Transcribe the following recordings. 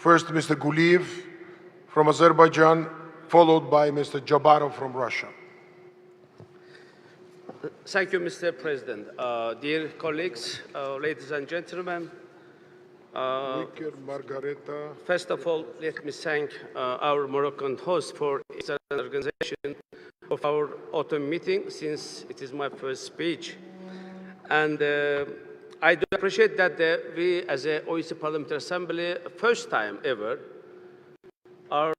First, Mr. Guliyev from Azerbaijan, followed by Mr. Jabarov from Russia. Thank you, Mr. President. Dear colleagues, ladies and gentlemen, first of all, let me thank our Moroccan host for its organization of our autumn meeting, since it is my first speech. And I do appreciate that we, as the OSCE Parliamentary Assembly, first time ever, are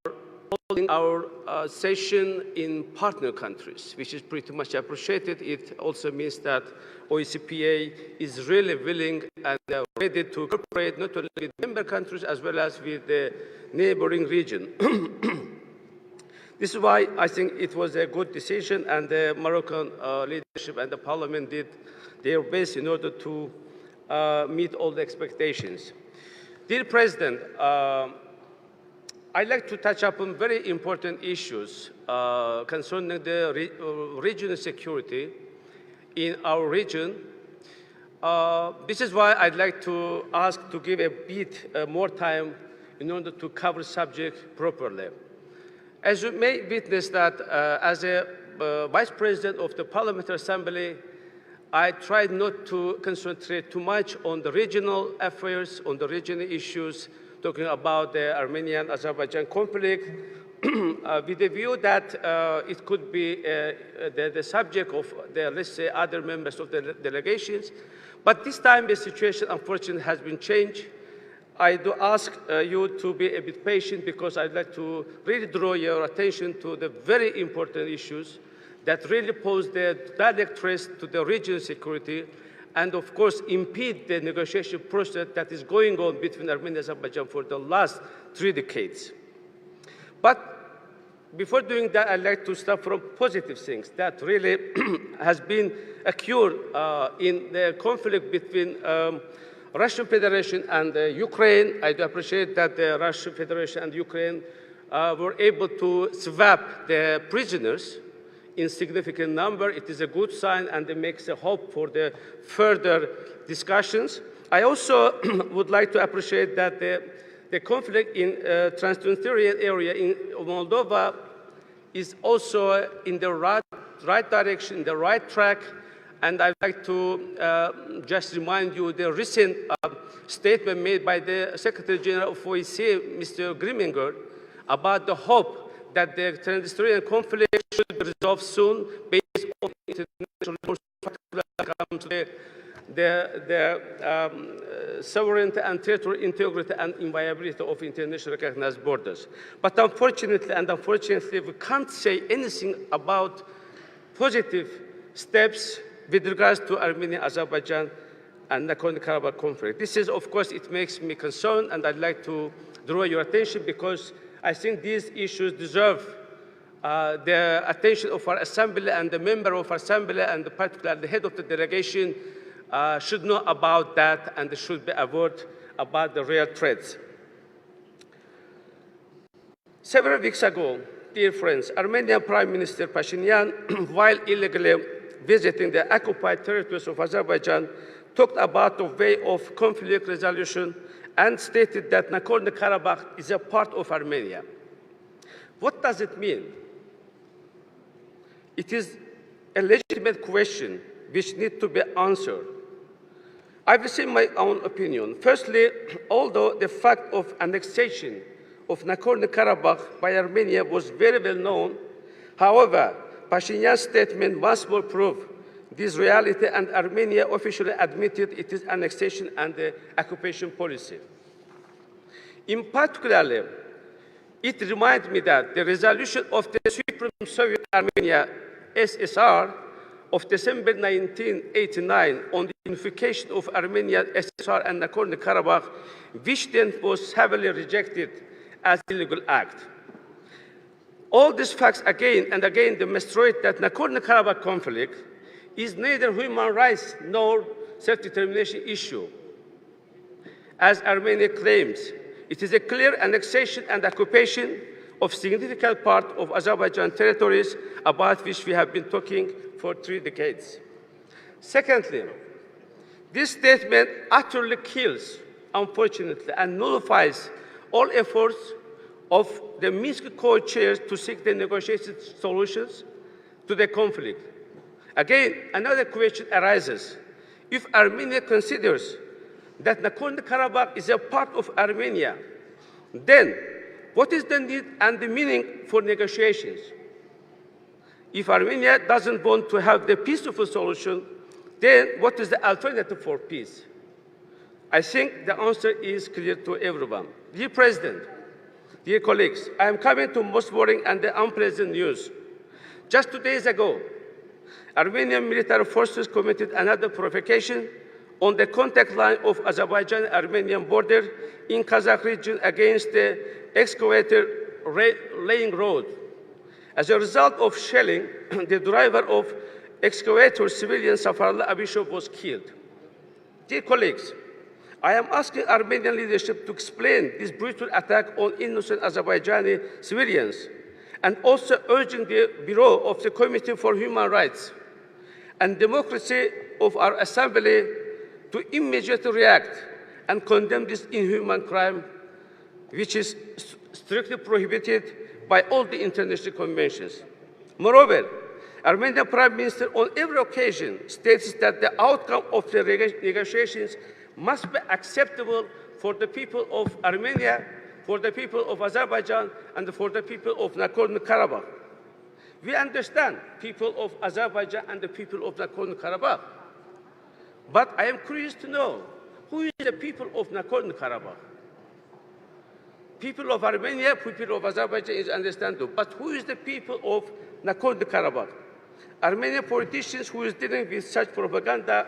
holding our session in partner countries, which is pretty much appreciated. It also means that OSCE is really willing and ready to cooperate not only with member countries as well as with the neighboring region. This is why I think it was a good decision, and the Moroccan leadership and the parliament did their best in order to meet all the expectations. Dear President, I'd like to touch upon very important issues concerning the regional security in our region. This is why I'd like to ask to give a bit more time in order to cover the subject properly. As you may witness that as a Vice President of the Parliamentary Assembly, I tried not to concentrate too much on the regional affairs, on the regional issues, talking about the Armenian-Azerbaijan conflict, with the view that it could be the subject of the, let's say, other members of the delegations. But this time the situation, unfortunately, has been changed. I do ask you to be a bit patient, because I'd like to really draw your attention to the very important issues that really pose the direct threat to the regional security and, of course, impede the negotiation process that is going on between Armenia and Azerbaijan for the last 3 decades. But before doing that, I'd like to start from positive things that really has been occurred in the conflict between Russian Federation and Ukraine. I do appreciate that the Russian Federation and Ukraine were able to swap the prisoners in significant number. It is a good sign, and it makes a hope for the further discussions. I also would like to appreciate that the conflict in Transnistria area in Moldova is also in the right direction, in the right track. And I'd like to just remind you the recent statement made by the Secretary General of OSCE, Mr. Grimminger, about the hope that the Transnistrian conflict should be resolved soon based on international rules, particularly the sovereignty and territorial integrity and inviolability of internationally recognized borders. But unfortunately, we can't say anything about positive steps with regards to Armenia, Azerbaijan, and Nagorno-Karabakh conflict. This is, of course, it makes me concerned, and I'd like to draw your attention, because I think these issues deserve the attention of our assembly, and the member of our assembly, and particularly the head of the delegation, should know about that, and should be aware about the real threats. Several weeks ago, dear friends, Armenian Prime Minister Pashinyan, while illegally visiting the occupied territories of Azerbaijan, talked about the way of conflict resolution and stated that Nagorno-Karabakh is a part of Armenia. What does it mean? It is a legitimate question which needs to be answered. I will say my own opinion. Firstly, although the fact of annexation of Nagorno-Karabakh by Armenia was very well known, however, Pashinyan's statement once more proved this reality, and Armenia officially admitted its annexation and the occupation policy. In particular, it reminds me that the resolution of the Supreme Soviet Armenia, SSR, of December 1989 on the unification of Armenia, SSR, and Nagorno-Karabakh, which then was heavily rejected as an illegal act. All these facts again and again demonstrate that Nagorno-Karabakh conflict is neither human rights nor self-determination issue. As Armenia claims, it is a clear annexation and occupation of significant part of Azerbaijan territories, about which we have been talking for 3 decades. Secondly, this statement utterly kills, unfortunately, and nullifies all efforts of the Minsk co-chairs to seek the negotiated solutions to the conflict. Again, another question arises. If Armenia considers that Nagorno-Karabakh is a part of Armenia, then what is the need and the meaning for negotiations? If Armenia doesn't want to have the peaceful solution, then what is the alternative for peace? I think the answer is clear to everyone. Dear President, dear colleagues, I am coming to most worrying and unpleasant news. Just 2 days ago, Armenian military forces committed another provocation on the contact line of Azerbaijan-Armenian border in Kazakh region against the excavator laying road. As a result of shelling, the driver of excavator, civilian Safarullah Abishov, was killed. Dear colleagues, I am asking Armenian leadership to explain this brutal attack on innocent Azerbaijani civilians, and also urging the Bureau of the Committee for Human Rights and Democracy of our Assembly to immediately react and condemn this inhuman crime, which is strictly prohibited by all the international conventions. Moreover, Armenian Prime Minister on every occasion states that the outcome of the negotiations must be acceptable for the people of Armenia, for the people of Azerbaijan, and for the people of Nagorno-Karabakh. We understand people of Azerbaijan and the people of Nagorno-Karabakh. But I am curious to know, who is the people of Nagorno-Karabakh? People of Armenia, people of Azerbaijan is understandable, but who is the people of Nagorno-Karabakh? Armenian politicians who is dealing with such propaganda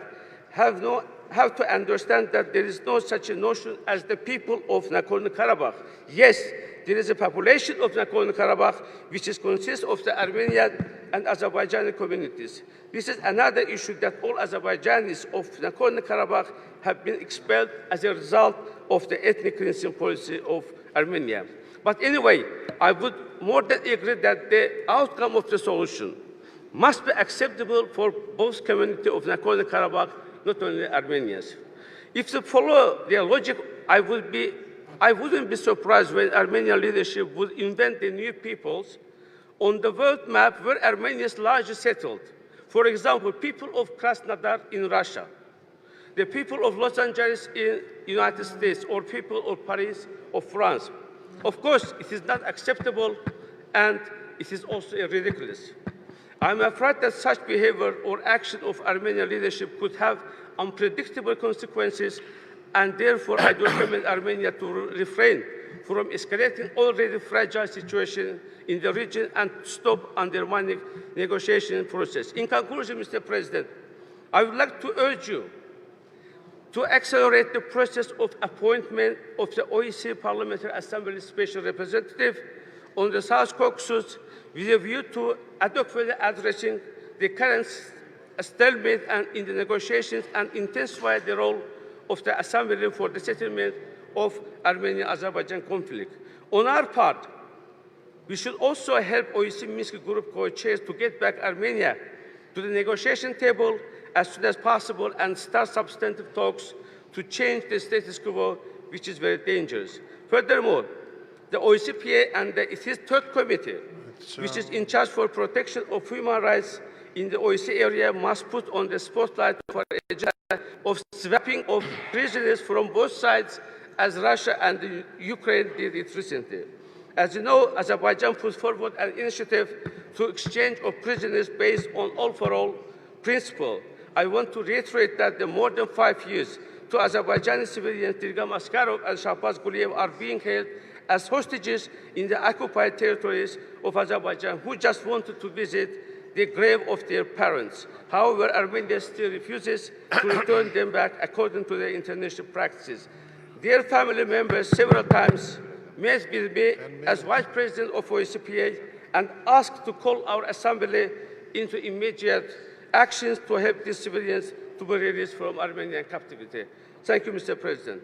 have to understand that there is no such a notion as the people of Nagorno-Karabakh. Yes, there is a population of Nagorno-Karabakh which consists of the Armenian and Azerbaijani communities. This is another issue, that all Azerbaijanis of Nagorno-Karabakh have been expelled as a result of the ethnic cleansing policy of Armenia. But anyway, I would more than agree that the outcome of the solution must be acceptable for both communities of Nagorno-Karabakh, not only Armenians. If to follow their logic, I wouldn't be surprised when Armenian leadership would invent the new peoples on the world map where Armenia is largely settled. For example, people of Krasnodar in Russia, the people of Los Angeles in the United States, or people of Paris or France. Of course, it is not acceptable, and it is also ridiculous. I'm afraid that such behavior or action of Armenian leadership could have unpredictable consequences, and therefore I do recommend Armenia to refrain from escalating already fragile situation in the region and stop undermining negotiation process. In conclusion, Mr. President, I would like to urge you to accelerate the process of appointment of the OSCE Parliamentary Assembly Special Representative on the South Caucasus with a view to adequately addressing the current stalemate and in the negotiations, and intensify the role of the Assembly for the settlement of Armenian-Azerbaijan conflict. On our part, we should also help OSCE Minsk Group co-chairs to get back Armenia to the negotiation table as soon as possible and start substantive talks to change the status quo, which is very dangerous. Furthermore, the OSCE and its third committee, which is in charge for protection of human rights in the OSCE area, must put on the spotlight for agenda of swapping of prisoners from both sides, as Russia and Ukraine did it recently. As you know, Azerbaijan put forward an initiative to exchange of prisoners based on all-for-all principle. I want to reiterate that the more than 5 years, two Azerbaijani civilians, Tirgam Askarov and Shahbaz Guliyev, are being held as hostages in the occupied territories of Azerbaijan, who just wanted to visit the grave of their parents. However, Armenia still refuses to return them back according to the international practices. Their family members several times met with me as Vice President of OSCE and asked to call our Assembly into immediate actions to help these civilians to be released from Armenian captivity. Thank you, Mr. President.